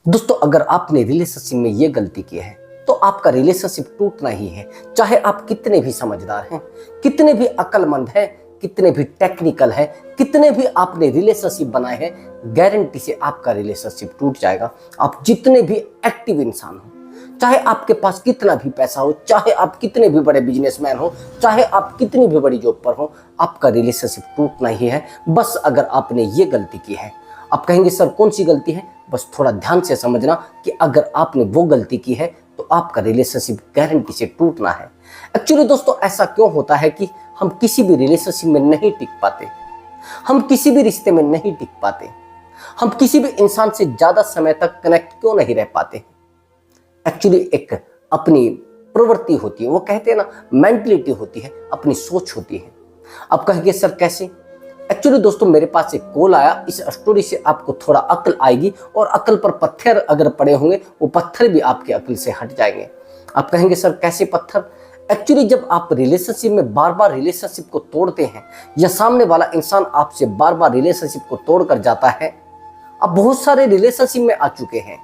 दोस्तों, अगर आपने रिलेशनशिप में ये गलती की है तो आपका रिलेशनशिप टूटना ही है। चाहे आप कितने भी समझदार हैं, कितने भी अक्लमंद हैं, कितने भी टेक्निकल हैं, कितने भी आपने रिलेशनशिप बनाए हैं, गारंटी से आपका रिलेशनशिप टूट जाएगा। आप जितने भी एक्टिव इंसान हो, चाहे आपके पास कितना भी पैसा हो, चाहे आप कितने भी बड़े बिजनेसमैन हो, चाहे आप कितनी भी बड़ी जॉब पर हो, आपका रिलेशनशिप टूटना ही है। बस अगर आपने ये गलती की है, आप कहेंगे सर कौन सी गलती है? बस थोड़ा ध्यान से समझना कि अगर आपने वो गलती की है तो आपका रिलेशनशिप गारंटी से टूटना है। एक्चुअली दोस्तों, ऐसा क्यों होता है कि हम किसी भी रिलेशनशिप में नहीं टिक पाते, हम किसी भी रिश्ते में नहीं टिक पाते, हम किसी भी इंसान से ज्यादा समय तक कनेक्ट क्यों नहीं रह पाते? एक्चुअली एक अपनी प्रवृत्ति होती है, वो कहते हैं ना, मेंटलिटी होती है, अपनी सोच होती है। आप कहेंगे सर कैसे? एक्चुअली दोस्तों, मेरे पास एक कॉल आया, इस स्टोरी से आपको थोड़ा अक्ल आएगी और अक्ल पर पत्थर अगर पड़े होंगे वो पत्थर भी आपके अक्ल से हट जाएंगे। आप कहेंगे सर कैसे पत्थर? एक्चुअली जब आप रिलेशनशिप में बार बार रिलेशनशिप को तोड़ते हैं या सामने वाला इंसान आपसे बार बार रिलेशनशिप को तोड़ कर जाता है, आप बहुत सारे रिलेशनशिप में आ चुके हैं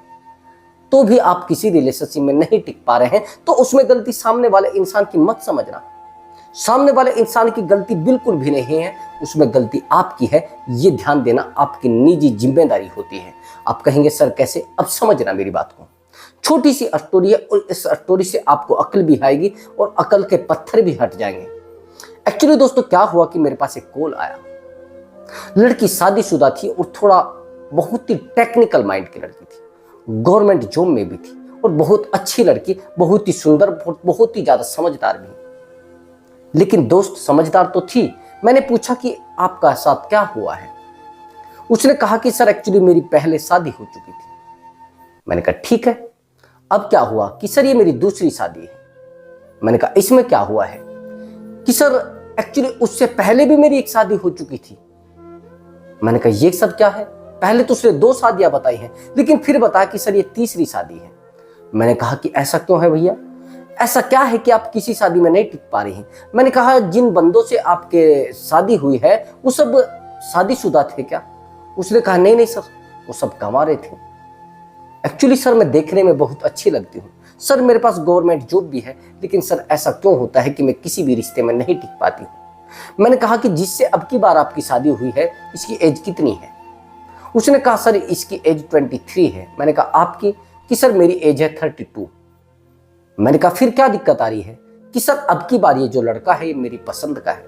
तो भी आप किसी रिलेशनशिप में नहीं टिक पा रहे हैं, तो उसमें गलती सामने वाले इंसान की मत समझना। सामने वाले इंसान की गलती बिल्कुल भी नहीं है, उसमें गलती आपकी है। ये ध्यान देना आपकी निजी जिम्मेदारी होती है। आप कहेंगे सर कैसे? अब समझना मेरी बात को। छोटी सी स्टोरी है और इस स्टोरी से आपको अकल भी आएगी और अकल के पत्थर भी हट जाएंगे। एक्चुअली दोस्तों, क्या हुआ कि मेरे पास एक कॉल आया। लड़की शादीशुदा थी और थोड़ा बहुत ही टेक्निकल माइंड की लड़की थी, गवर्नमेंट जॉब में भी थी और बहुत अच्छी लड़की, बहुत ही सुंदर, बहुत ही ज्यादा समझदार भी। लेकिन दोस्त समझदार तो थी। मैंने पूछा कि आपका साथ क्या हुआ है? उसने कहा कि सर एक्चुअली मेरी पहले शादी हो चुकी थी। मैंने कहा ठीक है, अब क्या हुआ? कि सर ये मेरी दूसरी शादी है। मैंने कहा इसमें क्या हुआ है? कि सर एक्चुअली उससे पहले भी मेरी एक शादी हो चुकी थी। मैंने कहा ये सब क्या है? पहले तो उसने 2 शादियां बताई हैं, लेकिन फिर बताया कि सर ये तीसरी शादी है। मैंने कहा कि ऐसा क्यों है भैया? ऐसा क्या है कि आप किसी शादी में नहीं टिक पा रही हैं? मैंने कहा जिन बंदों से आपके शादी हुई है वो सब शादीशुदा थे क्या? उसने कहा नहीं नहीं सर, वो सब कंवारे थे। एक्चुअली सर मैं देखने में बहुत अच्छी लगती हूँ सर, मेरे पास गवर्नमेंट जॉब भी है, लेकिन सर ऐसा क्यों होता है कि मैं किसी भी रिश्ते में नहीं टिक पाती हूँ। मैंने कहा कि जिससे अब की बार आपकी शादी हुई है इसकी एज कितनी है? उसने कहा सर इसकी एज 23 है। मैंने कहा आपकी? कि सर मेरी एज है 32। मैंने कहा फिर क्या दिक्कत आ रही है? कि सर अब की बार ये जो लड़का है ये मेरी पसंद का है,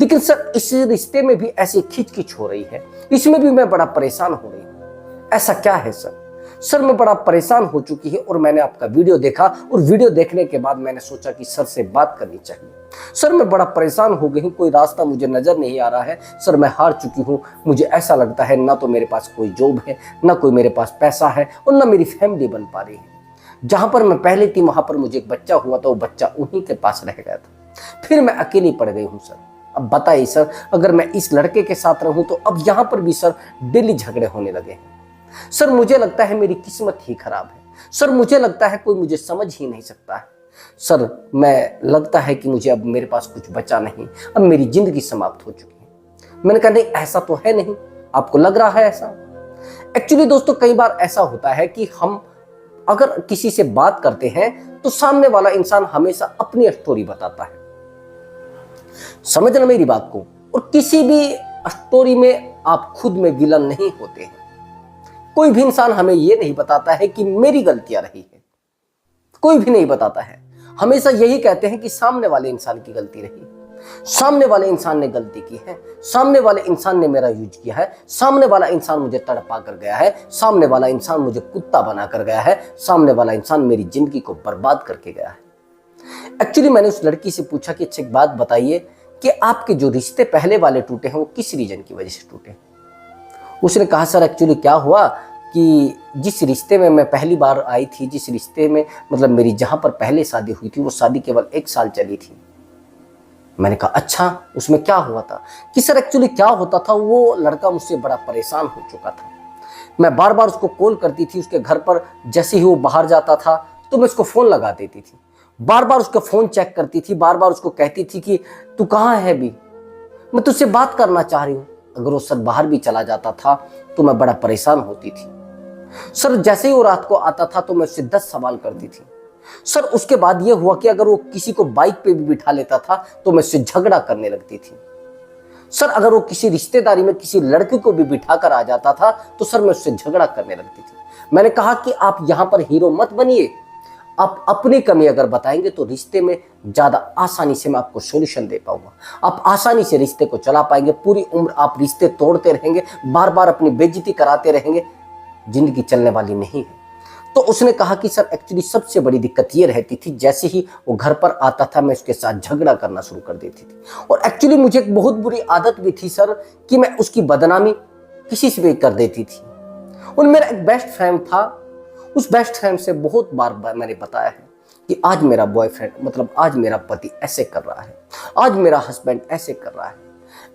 लेकिन सर इस रिश्ते में भी ऐसी खिंच हो रही है, इसमें भी मैं बड़ा परेशान हो रही हूँ। ऐसा क्या है सर? सर मैं बड़ा परेशान हो चुकी है और मैंने आपका वीडियो देखा और वीडियो देखने के बाद मैंने सोचा कि सर से बात करनी चाहिए। सर मैं बड़ा परेशान हो गई हूँ, कोई रास्ता मुझे नजर नहीं आ रहा है। सर मैं हार चुकी हूँ, मुझे ऐसा लगता है ना तो मेरे पास कोई जॉब है, ना कोई मेरे पास पैसा है और ना मेरी फैमिली बन पा रही है। जहां पर मैं पहले थी वहां पर मुझे एक बच्चा हुआ था, वो बच्चा उन्हीं के पास रह गया था, फिर मैं अकेली पड़ गई हूँ सर। अब बताइए सर, अगर मैं इस लड़के के साथ रहूं तो अब यहाँ पर भी सर डेली झगड़े होने लगे हैं। सर मुझे लगता है मेरी किस्मत ही खराब है। सर मुझे लगता है कोई मुझे समझ ही नहीं सकता है। सर मैं लगता है कि मुझे अब मेरे पास कुछ बचा नहीं, अब मेरी जिंदगी समाप्त हो चुकी है। मैंने कहा नहीं ऐसा तो है नहीं, आपको लग रहा है ऐसा? एक्चुअली दोस्तों, कई बार ऐसा होता है कि हम अगर किसी से बात करते हैं तो सामने वाला इंसान हमेशा अपनी स्टोरी बताता है। समझना मेरी बात को। और किसी भी स्टोरी में आप खुद में विलन नहीं होते हैं। कोई भी इंसान हमें यह नहीं बताता है कि मेरी गलतियां रही है, कोई भी नहीं बताता है। हमेशा यही कहते हैं कि सामने वाले इंसान की गलती रही, सामने वाले इंसान ने गलती की है, सामने वाले इंसान ने मेरा यूज किया है, सामने वाला इंसान मुझे तड़पा कर गया है, सामने वाला इंसान मुझे कुत्ता बना कर गया है, सामने वाला इंसान मेरी जिंदगी को बर्बाद करके गया है। एक्चुअली मैंने उस लड़की से पूछा कि अच्छा एक बात बताइए कि आपके जो रिश्ते पहले वाले टूटे हैं वो किस रीजन की वजह से टूटे? उसने कहा सर एक्चुअली क्या हुआ कि जिस रिश्ते में मैं पहली बार आई थी, जिस रिश्ते में मतलब मेरी जहां पर पहले शादी हुई थी, वो शादी केवल 1 साल चली थी। मैंने कहा अच्छा, उसमें क्या हुआ था? कि सर एक्चुअली क्या होता था, वो लड़का मुझसे बड़ा परेशान हो चुका था। मैं बार बार उसको कॉल करती थी, उसके घर पर जैसे ही वो बाहर जाता था तो मैं उसको फ़ोन लगा देती थी, बार बार उसका फ़ोन चेक करती थी, बार बार उसको कहती थी कि तू कहाँ है अभी, मैं तुझसे बात करना चाह रही हूँ। अगर वो सर बाहर भी चला जाता था तो मैं बड़ा परेशान होती थी। सर जैसे ही वो रात को आता था तो मैं उससे 10 सवाल करती थी। सर उसके बाद ये हुआ कि अगर वो किसी को बाइक पे भी बिठा लेता था तो मैं उससे झगड़ा करने लगती थी। सर अगर वो किसी रिश्तेदारी में किसी लड़के को भी बिठा कर आ जाता था तो सर मैं उससे झगड़ा करने लगती थी। मैंने कहा कि आप यहां पर हीरो मत बनिए, आप अपनी कमी अगर बताएंगे तो रिश्ते में ज्यादा आसानी से मैं आपको सॉल्यूशन दे पाऊंगा, आप आसानी से रिश्ते को चला पाएंगे। पूरी उम्र आप रिश्ते तोड़ते रहेंगे, बार बार अपनी बेइज्जती कराते रहेंगे, जिंदगी चलने वाली नहीं है। तो उसने कहा कि सर एक्चुअली सबसे बड़ी दिक्कत ये रहती थी, जैसे ही वो घर पर आता था मैं उसके साथ झगड़ा करना शुरू कर देती थी। और एक्चुअली मुझे एक बहुत बुरी आदत भी थी सर कि मैं उसकी बदनामी किसी से भी कर देती थी। और मेरा एक बेस्ट फ्रेंड था, उस बेस्ट फ्रेंड से बहुत बार मैंने बताया है कि आज मेरा बॉयफ्रेंड मतलब आज मेरा पति ऐसे कर रहा है, आज मेरा हस्बैंड ऐसे कर रहा है।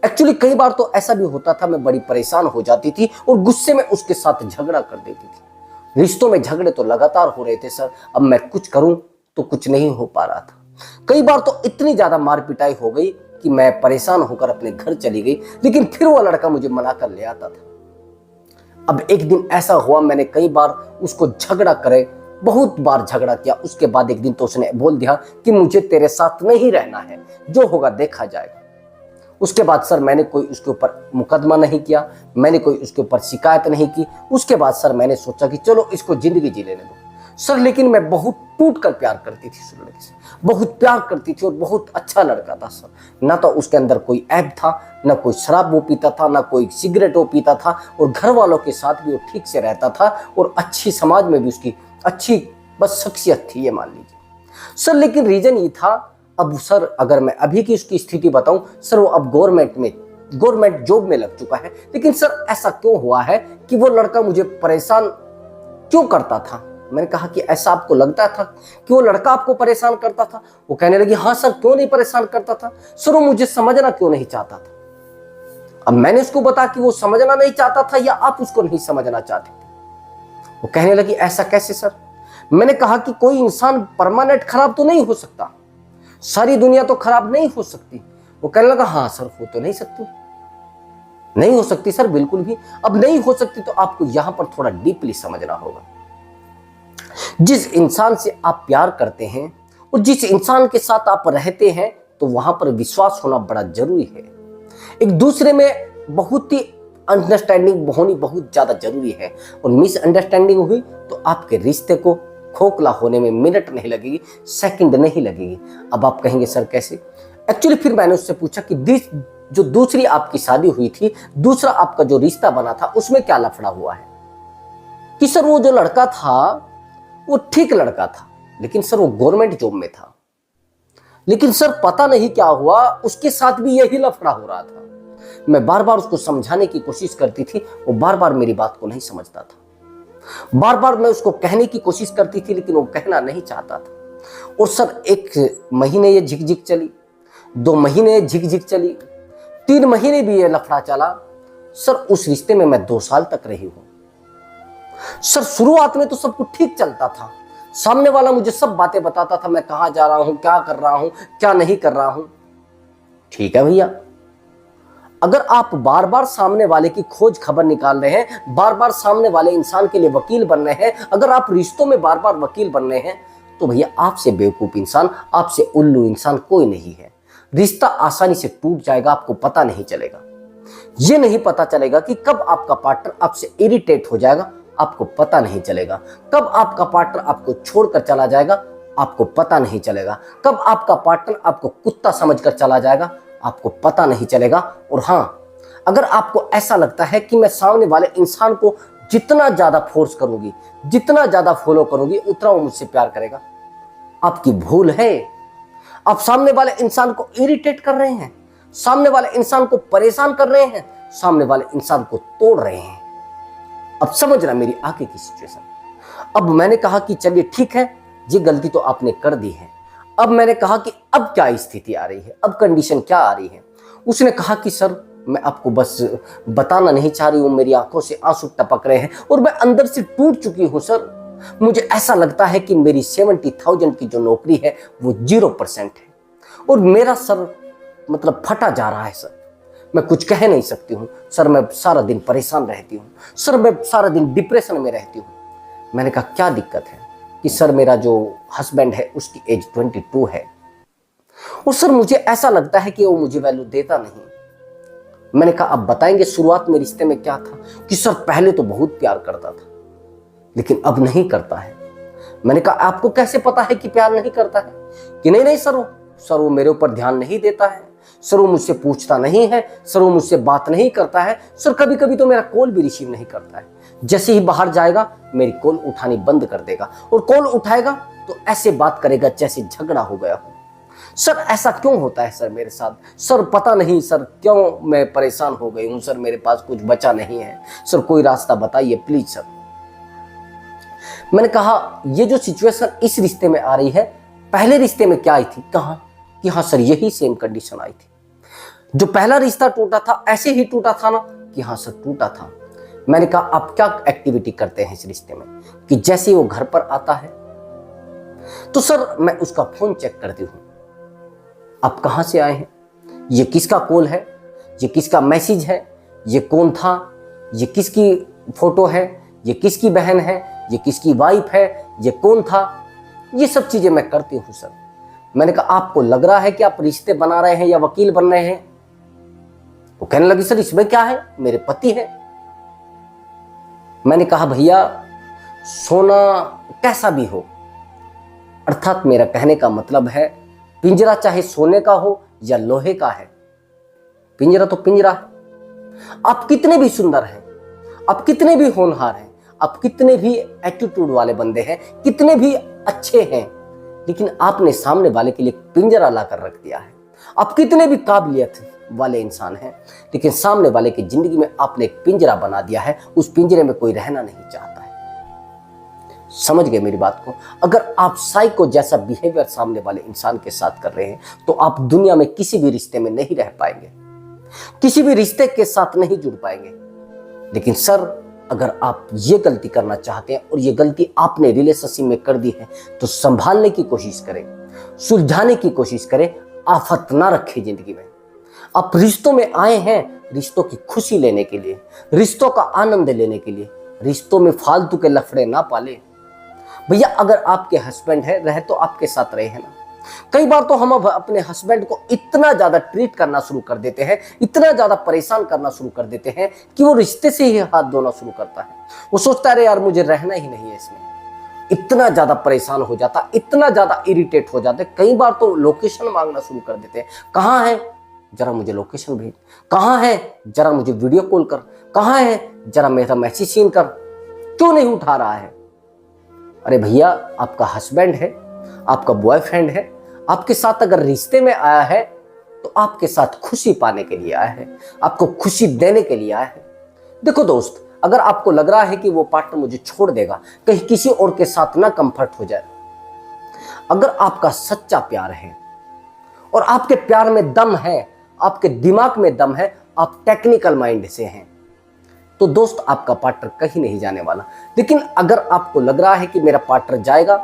एक्चुअली कई बार तो ऐसा भी होता था, मैं बड़ी परेशान हो जाती थी और गुस्से में उसके साथ झगड़ा कर देती थी। रिश्तों में झगड़े तो लगातार हो रहे थे सर, अब मैं कुछ करूं तो कुछ नहीं हो पा रहा था। कई बार तो इतनी ज्यादा मार पिटाई हो गई कि मैं परेशान होकर अपने घर चली गई, लेकिन फिर वो लड़का मुझे मना कर ले आता था। अब एक दिन ऐसा हुआ, मैंने कई बार उसको झगड़ा करे, बहुत बार झगड़ा किया। उसके बाद एक दिन तो उसने बोल दिया कि मुझे तेरे साथ नहीं रहना है, जो होगा देखा जाएगा। उसके बाद सर मैंने कोई उसके ऊपर मुकदमा नहीं किया, मैंने कोई उसके ऊपर शिकायत नहीं की। उसके बाद सर मैंने सोचा कि चलो इसको जिंदगी जी लेने दो सर। लेकिन मैं बहुत टूट कर प्यार करती थी उस लड़के से, बहुत प्यार करती थी और बहुत अच्छा लड़का था सर। ना तो उसके अंदर कोई ऐब था, ना कोई शराब वो पीता था, ना कोई सिगरेट वो पीता था, और घर वालों के साथ भी वो ठीक से रहता था और अच्छी समाज में भी उसकी अच्छी बस शख्सियत थी, ये मान लीजिए सर। लेकिन रीजन ये था, अब सर अगर मैं अभी की उसकी स्थिति बताऊं सर, वो अब गवर्नमेंट जॉब में लग चुका है। लेकिन सर ऐसा क्यों हुआ है कि वो लड़का मुझे परेशान क्यों करता था? मैंने कहा कि ऐसा आपको लगता था कि वो लड़का आपको परेशान करता था? वो कहने लगी हाँ सर, क्यों नहीं परेशान करता था सर, वो मुझे समझना क्यों नहीं चाहता था। अब मैंने उसको बताया कि वो समझना नहीं चाहता था या आप उसको नहीं समझना चाहते थे। वो कहने लगी ऐसा कैसे सर? मैंने कहा कि कोई इंसान परमानेंट खराब तो नहीं हो सकता, सारी दुनिया तो खराब नहीं हो सकती। वो कहने लगा हाँ सर, हो तो नहीं सकती, नहीं हो सकती सर, बिल्कुल भी। अब नहीं हो सकती तो आपको यहां पर थोड़ा डीपली समझना होगा। जिस इंसान से आप प्यार करते हैं और जिस इंसान के साथ आप रहते हैं, तो वहां पर विश्वास होना बड़ा जरूरी है। एक दूसरे में बहुत ही अंडरस्टैंडिंग होनी बहुत ज्यादा जरूरी है। और मिसअंडरस्टैंडिंग हुई तो आपके रिश्ते को खोखला होने में मिनट नहीं लगेगी, सेकंड नहीं लगेगी। अब आप कहेंगे सर कैसे? एक्चुअली फिर मैंने उससे पूछा कि जो दूसरी आपकी शादी हुई थी, दूसरा आपका जो रिश्ता बना था, उसमें क्या लफड़ा हुआ है? कि सर वो जो लड़का था वो ठीक लड़का था, लेकिन सर वो गवर्नमेंट जॉब में था। लेकिन सर पता नहीं क्या हुआ, उसके साथ भी यही लफड़ा हो रहा था। मैं बार बार उसको समझाने की कोशिश करती थी, वो बार बार मेरी बात को नहीं समझता था। बार बार मैं उसको कहने की कोशिश करती थी, लेकिन वो कहना नहीं चाहता था। और सर 1 महीने ये झिकझिक चली, 2 महीने झिकझिक चली, 3 महीने भी ये लफड़ा चला। सर उस रिश्ते में मैं 2 साल तक रही हूं। सर शुरुआत में तो सब कुछ ठीक चलता था, सामने वाला मुझे सब बातें बताता था, मैं कहां जा रहा हूं, क्या कर रहा हूं, क्या नहीं कर रहा हूं। ठीक है भैया, अगर आप बार बार सामने वाले की खोज खबर निकाल रहे हैं, बार बार सामने वाले इंसान के लिए वकील बन रहे हैं, अगर आप रिश्तों में बार बार वकील बन रहे हैं, तो भैया आपसे बेवकूफ इंसान, आपसे उल्लू इंसान कोई नहीं है। रिश्ता आसानी से टूट जाएगा, आपको पता नहीं चलेगा। ये नहीं पता चलेगा कि कब आपका पार्टनर आपसे इरिटेट हो जाएगा, आपको पता नहीं चलेगा। कब आपका पार्टनर आपको छोड़कर चला जाएगा, आपको पता नहीं चलेगा। कब आपका पार्टनर आपको कुत्ता समझकर चला जाएगा, आपको पता नहीं चलेगा। और हाँ, अगर आपको ऐसा लगता है कि मैं सामने वाले इंसान को जितना ज्यादा फोर्स करूंगी, जितना ज्यादा फॉलो करूंगी, उतना वो मुझसे प्यार करेगा, आपकी भूल है। आप सामने वाले इंसान को इरिटेट कर रहे हैं, सामने वाले इंसान को परेशान कर रहे हैं, सामने वाले इंसान को तोड़ रहे हैं। अब समझना मेरी आगे की सिचुएशन। अब मैंने कहा कि चलिए ठीक है, ये गलती तो आपने कर दी है। अब मैंने कहा कि अब क्या स्थिति आ रही है, अब कंडीशन क्या आ रही है? उसने कहा कि सर मैं आपको बस बताना नहीं चाह रही हूँ, मेरी आंखों से आंसू टपक रहे हैं और मैं अंदर से टूट चुकी हूँ सर। मुझे ऐसा लगता है कि मेरी 70,000 की जो नौकरी है वो 0% है और मेरा सर मतलब फटा जा रहा है सर। मैं कुछ कह नहीं सकती हूँ सर, मैं सारा दिन परेशान रहती हूँ सर, मैं सारा दिन डिप्रेशन में रहती हूँ। मैंने कहा क्या दिक्कत है? कि सर मेरा जो हस्बैंड है उसकी एज 22 है और सर मुझे ऐसा लगता है कि वो मुझे वैल्यू देता नहीं। मैंने कहा अब बताएंगे शुरुआत में रिश्ते में क्या था? कि सर पहले तो बहुत प्यार करता था लेकिन अब नहीं करता है। मैंने कहा आपको कैसे पता है कि प्यार नहीं करता है? कि नहीं सर वो मेरे ऊपर ध्यान नहीं देता है, सर वो मुझसे पूछता नहीं है, सर वो मुझसे बात नहीं करता है, सर कभी कभी तो मेरा कॉल भी रिसीव नहीं करता है, जैसे ही बाहर जाएगा मेरी कॉल उठानी बंद कर देगा और कॉल उठाएगा तो ऐसे बात करेगा जैसे झगड़ा हो गया हो। सर ऐसा क्यों होता है सर मेरे साथ? सर पता नहीं सर क्यों मैं परेशान हो गई हूं सर, मेरे पास कुछ बचा नहीं है सर, कोई रास्ता बताइए प्लीज सर। मैंने कहा ये जो सिचुएशन इस रिश्ते में आ रही है, पहले रिश्ते में क्या आई थी? कहा कि हाँ सर यही सेम कंडीशन आई थी। जो पहला रिश्ता टूटा था ऐसे ही टूटा था ना? कि हाँ सर टूटा था। मैंने कहा आप क्या एक्टिविटी करते हैं इस रिश्ते में? कि जैसे वो घर पर आता है तो सर मैं उसका फोन चेक करती हूँ, आप कहाँ से आए हैं, ये किसका कॉल है, ये किसका मैसेज है, ये कौन था, ये किसकी फोटो है, ये किसकी बहन है, ये किसकी वाइफ है, ये कौन था, ये सब चीजें मैं करती हूँ सर। मैंने कहा आपको लग रहा है कि आप रिश्ते बना रहे हैं या वकील बन रहे हैं? वो कहने लगी सर इसमें क्या है, मेरे पति है। मैंने कहा भैया सोना कैसा भी हो, अर्थात मेरा कहने का मतलब है पिंजरा चाहे सोने का हो या लोहे का है, पिंजरा तो पिंजरा है। आप कितने भी सुंदर हैं, आप कितने भी होनहार हैं, आप कितने भी एटीट्यूड वाले बंदे हैं, कितने भी अच्छे हैं, लेकिन आपने सामने वाले के लिए पिंजरा लाकर रख दिया है। आप कितने भी काबिलियत वाले इंसान हैं, लेकिन सामने वाले की जिंदगी में आपने एक पिंजरा बना दिया है, उस पिंजरे में कोई रहना नहीं चाहता है। समझ गए मेरी बात को? अगर आप साइको जैसा बिहेवियर सामने वाले इंसान के साथ कर रहे हैं तो आप दुनिया में किसी भी रिश्ते में नहीं रह पाएंगे, किसी भी रिश्ते के साथ नहीं जुड़ पाएंगे। लेकिन सर अगर आप ये गलती करना चाहते हैं और ये गलती आपने रिलेशनशिप में कर दी है तो संभालने की कोशिश करें, सुलझाने की कोशिश करें, आफत ना रखें जिंदगी में। आप रिश्तों में आए हैं रिश्तों की खुशी लेने के लिए, रिश्तों का आनंद लेने के लिए, रिश्तों में फालतू के लफड़े ना पाले। भैया अगर आपके हस्बैंड है रहे तो आपके साथ रहे हैं ना। कई बार तो हम अब अपने हस्बैंड को इतना ज्यादा ट्रीट करना शुरू कर देते हैं, इतना ज्यादा परेशान करना शुरू कर देते हैं कि वो रिश्ते से ही हाथ धोना शुरू करता है। वो सोचता है यार मुझे रहना ही नहीं है इसमें। इतना ज्यादा परेशान हो जाता, इतना ज्यादा इरिटेट हो जाते, कई बार तो लोकेशन मांगना शुरू कर देते हैं। कहाँ है जरा मुझे लोकेशन भेज, कहाँ है जरा मुझे वीडियो कॉल कर, कहाँ है जरा मेरा मैसेज सीन कर, क्यों नहीं उठा रहा है? अरे भैया आपका हस्बैंड है, आपका बॉयफ्रेंड है, आपके साथ अगर रिश्ते में आया है तो आपके साथ खुशी पाने के लिए आया है, आपको खुशी देने के लिए आया है। देखो दोस्त, अगर आपको लग रहा है कि वो पार्टनर मुझे छोड़ देगा, कहीं किसी और के साथ ना कंफर्ट हो जाए, अगर आपका सच्चा प्यार है और आपके प्यार में दम है, आपके दिमाग में दम है, आप टेक्निकल माइंड से हैं, तो दोस्त आपका पार्टनर कहीं नहीं जाने वाला। लेकिन अगर आपको लग रहा है कि मेरा पार्टनर जाएगा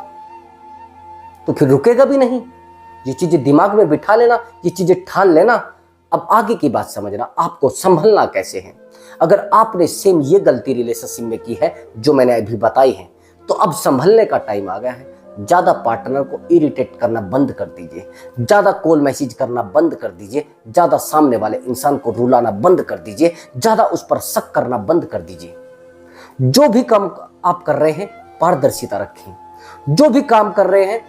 तो फिर रुकेगा भी नहीं। ये चीजें दिमाग में बिठा लेना, ये चीजें ठान लेना। अब आगे की बात समझना, आपको संभलना कैसे है। अगर आपने सेम ये गलती रिलेशनशिप में की है जो मैंने अभी बताई है, तो अब संभलने का टाइम आ गया है। ज्यादा पार्टनर को इरिटेट करना बंद कर दीजिए, ज्यादा कॉल मैसेज करना बंद कर दीजिए, ज्यादा सामने वाले इंसान को रुलाना बंद कर दीजिए, ज्यादा उस पर शक करना बंद कर दीजिए। जो भी काम आप कर रहे हैं पारदर्शिता रखें। जो भी काम कर रहे हैं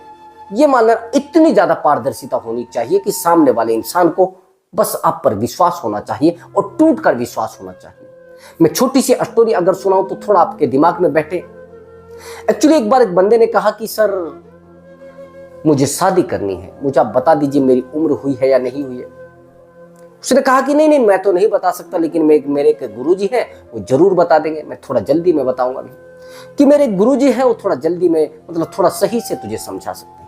ये मान लेना इतनी ज्यादा पारदर्शिता होनी चाहिए कि सामने वाले इंसान को बस आप पर विश्वास होना चाहिए और टूट कर विश्वास होना चाहिए। मैं छोटी सी स्टोरी अगर सुनाऊं तो थोड़ा आपके दिमाग में बैठे। एक्चुअली एक बार एक बंदे ने कहा कि सर मुझे शादी करनी है, मुझे आप बता दीजिए मेरी उम्र हुई है या नहीं हुई है। उसने कहा कि नहीं मैं तो नहीं बता सकता, लेकिन मेरे एक गुरुजी हैं वो जरूर बता देंगे। मैं थोड़ा जल्दी में बताऊंगा भी कि मेरे गुरुजी हैं वो थोड़ा जल्दी में मतलब थोड़ा सही से तुझे समझा सकते हैं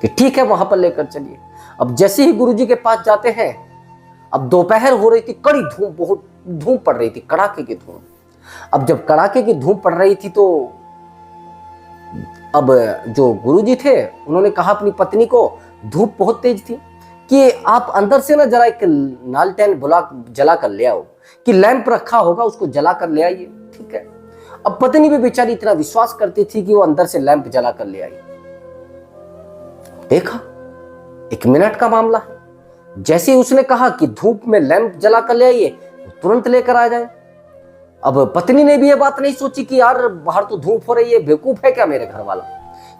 कि ठीक है वहां पर लेकर चलिए। अब जैसे ही गुरुजी के पास जाते हैं, अब दोपहर हो रही थी, कड़ी धूप, बहुत धूप पड़ रही थी, कड़ाके की धूप। अब जब कड़ाके की धूप पड़ रही थी तो अब जो गुरुजी थे उन्होंने कहा अपनी पत्नी को, धूप बहुत तेज थी कि आप अंदर से ना जरा एक लालटेन बुला जला कर ले आओ, कि लैंप रखा होगा उसको जला कर ले आइए, ठीक है। अब पत्नी भी बेचारी इतना विश्वास करती थी कि वो अंदर से लैंप जला कर ले आई। देखा 1 मिनट का मामला है, जैसे ही उसने कहा कि धूप में लैंप जला कर ले आइए, तुरंत लेकर आ जाए। अब पत्नी ने भी ये बात नहीं सोची कि यार बाहर तो धूप हो रही है, बेवकूफ है क्या मेरे घर वाला,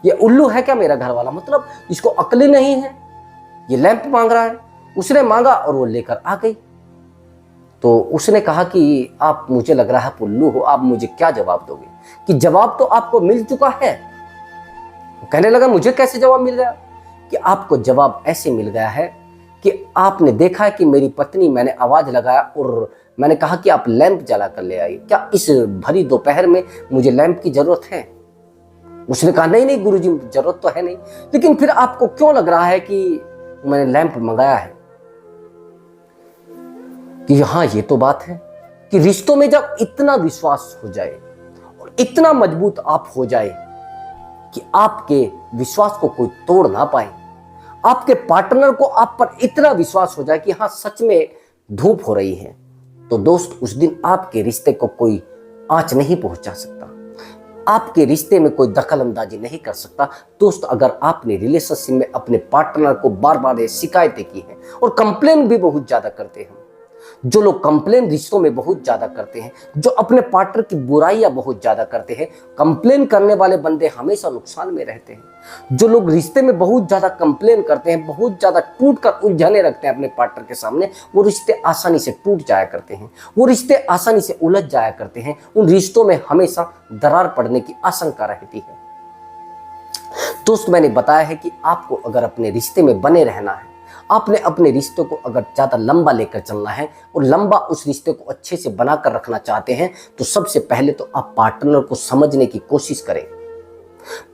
ये उल्लू है क्या मेरा घर वाला, मतलब इसको अक्ल ही नहीं है, ये लैंप मांग रहा है। उसने मांगा और वो लेकर आ गई। तो उसने कहा कि आप, मुझे लग रहा है उल्लू हो, आप मुझे क्या जवाब दोगे, कि जवाब तो आपको मिल चुका है। वो कहने लगा मुझे कैसे जवाब मिल गया, कि आपको जवाब ऐसे मिल गया है कि आपने देखा है कि मेरी पत्नी, मैंने आवाज लगाया और मैंने कहा कि आप लैंप जला कर ले आइए, क्या इस भरी दोपहर में मुझे लैंप की जरूरत है। उसने कहा नहीं नहीं गुरुजी, जरूरत तो है नहीं, लेकिन फिर आपको क्यों लग रहा है कि मैंने लैंप मंगाया है। कि हाँ ये तो बात है कि रिश्तों में जब इतना विश्वास हो जाए और इतना मजबूत आप हो जाए कि आपके विश्वास को कोई तोड़ ना पाए, आपके पार्टनर को आप पर इतना विश्वास हो जाए कि हाँ सच में धूप हो रही है, तो दोस्त उस दिन आपके रिश्ते को कोई आंच नहीं पहुंचा सकता, आपके रिश्ते में कोई दखल अंदाजी नहीं कर सकता। दोस्त अगर आपने रिलेशनशिप में अपने पार्टनर को बार बार ये शिकायतें की हैं और कंप्लेन भी बहुत ज्यादा करते हैं, जो लोग कंप्लेन रिश्तों में बहुत ज्यादा करते हैं, जो अपने पार्टनर की बुराइयां बहुत ज्यादा करते हैं, कंप्लेन करने वाले बंदे हमेशा नुकसान में रहते हैं। जो लोग रिश्ते में बहुत ज्यादा कंप्लेन करते हैं, बहुत ज्यादा टूट कर उलझने रखते हैं अपने पार्टनर के सामने, वो रिश्ते आसानी से टूट जाया करते हैं, वो रिश्ते आसानी से उलझ जाया करते हैं। उन रिश्तों में हमेशा दरार पड़ने की आशंका रहती है। दोस्त मैंने बताया है कि आपको अगर अपने रिश्ते में बने रहना है, आपने अपने रिश्ते को अगर ज़्यादा लंबा लेकर चलना है और लंबा उस रिश्ते को अच्छे से बनाकर रखना चाहते हैं, तो सबसे पहले तो आप पार्टनर को समझने की कोशिश करें।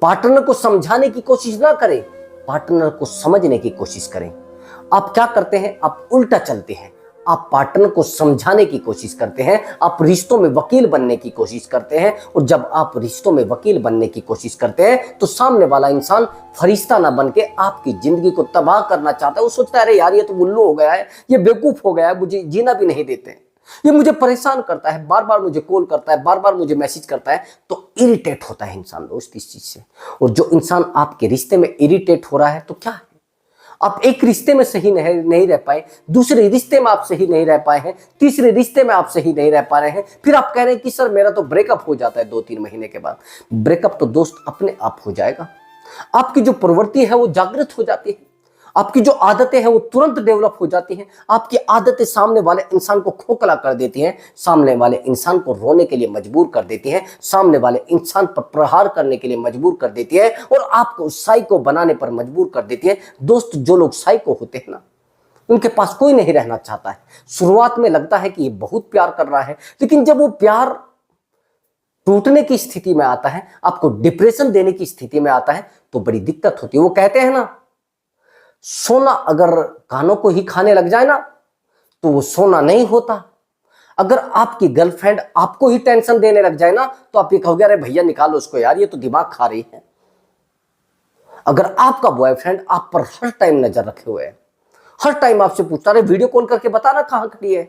पार्टनर को समझाने की कोशिश ना करें, पार्टनर को समझने की कोशिश करें। आप क्या करते हैं, आप उल्टा चलते हैं। आप पार्टनर को समझाने की कोशिश करते हैं, आप रिश्तों में वकील बनने की कोशिश करते हैं, और जब आप रिश्तों में वकील बनने की कोशिश करते हैं तो सामने वाला इंसान फरिश्ता ना बन के आपकी जिंदगी को तबाह करना चाहता है। वो सोचता है अरे यार ये तो उल्लू हो गया है, ये बेवकूफ हो गया है, मुझे जीना भी नहीं देते हैं, ये मुझे परेशान करता है, बार बार मुझे कॉल करता है, बार बार मुझे मैसेज करता है। तो इरिटेट होता है इंसान दोस्त इस चीज से। और जो इंसान आपके रिश्ते में इरिटेट हो रहा है तो क्या है, आप एक रिश्ते में सही नहीं रह पाए, दूसरे रिश्ते में आप सही नहीं रह पाए हैं, तीसरे रिश्ते में आप सही नहीं रह पा रहे हैं, फिर आप कह रहे हैं कि सर मेरा तो ब्रेकअप हो जाता है 2-3 महीने के बाद। ब्रेकअप तो दोस्त अपने आप हो जाएगा। आपकी जो प्रवृत्ति है वो जागृत हो जाती है, आपकी जो आदतें हैं वो तुरंत डेवलप हो जाती हैं। आपकी आदतें सामने वाले इंसान को खोखला कर देती हैं, सामने वाले इंसान को रोने के लिए मजबूर कर देती हैं, सामने वाले इंसान पर प्रहार करने के लिए मजबूर कर देती है, और आपको साइको बनाने पर मजबूर कर देती है। दोस्त जो लोग साइको होते हैं ना, उनके पास कोई नहीं रहना चाहता है। शुरुआत में लगता है कि ये बहुत प्यार कर रहा है, लेकिन जब वो प्यार टूटने की स्थिति में आता है, आपको डिप्रेशन देने की स्थिति में आता है, तो बड़ी दिक्कत होती है। वो कहते हैं ना, सोना अगर कानों को ही खाने लग जाए ना तो वो सोना नहीं होता। अगर आपकी गर्लफ्रेंड आपको ही टेंशन देने लग जाए ना तो आप ये कहोगे अरे भैया निकालो उसको यार, ये तो दिमाग खा रही है। अगर आपका बॉयफ्रेंड आप पर हर टाइम नजर रखे हुए है, हर टाइम आपसे पूछता है वीडियो कॉल करके बता ना कहां खड़ी है,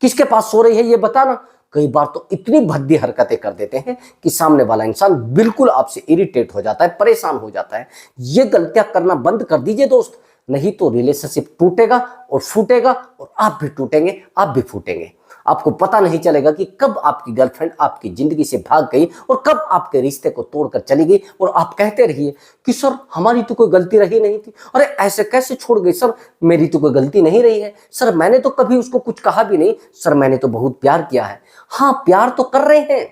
किसके पास सो रही है, ये बता ना, कई बार तो इतनी भद्दी हरकतें कर देते हैं कि सामने वाला इंसान बिल्कुल आपसे इरिटेट हो जाता है, परेशान हो जाता है। ये गलतियां करना बंद कर दीजिए दोस्त, नहीं तो रिलेशनशिप टूटेगा और फूटेगा, और आप भी टूटेंगे, आप भी फूटेंगे। आपको पता नहीं चलेगा कि कब आपकी गर्लफ्रेंड आपकी जिंदगी से भाग गई और कब आपके रिश्ते को तोड़कर चली गई, और आप कहते रहिए कि सर हमारी तो कोई गलती रही नहीं थी, अरे ऐसे कैसे छोड़ गई सर, मेरी तो कोई गलती नहीं रही है सर, मैंने तो कभी उसको कुछ कहा भी नहीं सर, मैंने तो बहुत प्यार किया है। हाँ प्यार तो कर रहे हैं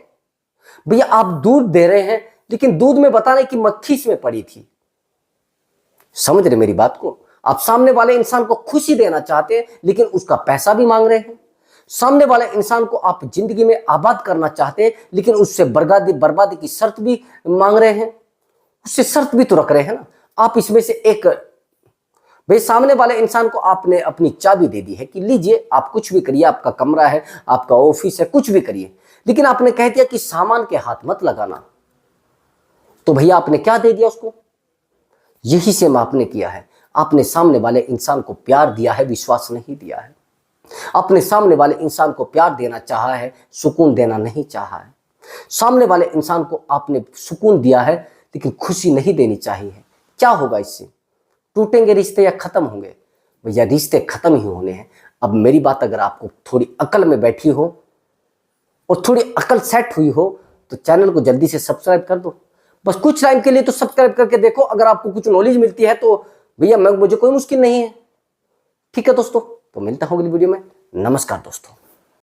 भैया, आप दूध दे रहे हैं, लेकिन दूध में बता रहे कि मक्खी इसमें पड़ी थी। समझ रहे मेरी बात को? आप सामने वाले इंसान को खुशी देना चाहते हैं लेकिन उसका पैसा भी मांग रहे हैं। सामने वाले इंसान को आप जिंदगी में आबाद करना चाहते हैं लेकिन उससे बर्बादी की शर्त भी मांग रहे हैं, उससे शर्त भी तो रख रहे हैं ना। आप इसमें से एक, भाई सामने वाले इंसान को आपने अपनी चाबी दे दी है कि लीजिए आप कुछ भी करिए, आपका कमरा है, आपका ऑफिस है, कुछ भी करिए, लेकिन आपने कह दिया कि सामान के हाथ मत लगाना, तो भैया आपने क्या दे दिया उसको? यही सेम आपने किया है। आपने सामने वाले इंसान को प्यार दिया है, विश्वास नहीं दिया है। अपने सामने वाले इंसान को प्यार देना चाहा है, सुकून देना नहीं चाहा है। सामने वाले इंसान को आपने सुकून दिया है लेकिन खुशी नहीं देनी चाहिए। क्या होगा इससे? टूटेंगे रिश्ते या खत्म होंगे? भैया रिश्ते खत्म ही होने हैं। अब मेरी बात अगर आपको थोड़ी अकल में बैठी हो और थोड़ी अकल सेट हुई हो तो चैनल को जल्दी से सब्सक्राइब कर दो। बस कुछ टाइम के लिए तो सब्सक्राइब करके देखो, अगर आपको कुछ नॉलेज मिलती है तो भैया मुझे कोई मुश्किल नहीं है। ठीक है दोस्तों, तो मिलता हूँ अगली वीडियो में। नमस्कार दोस्तों।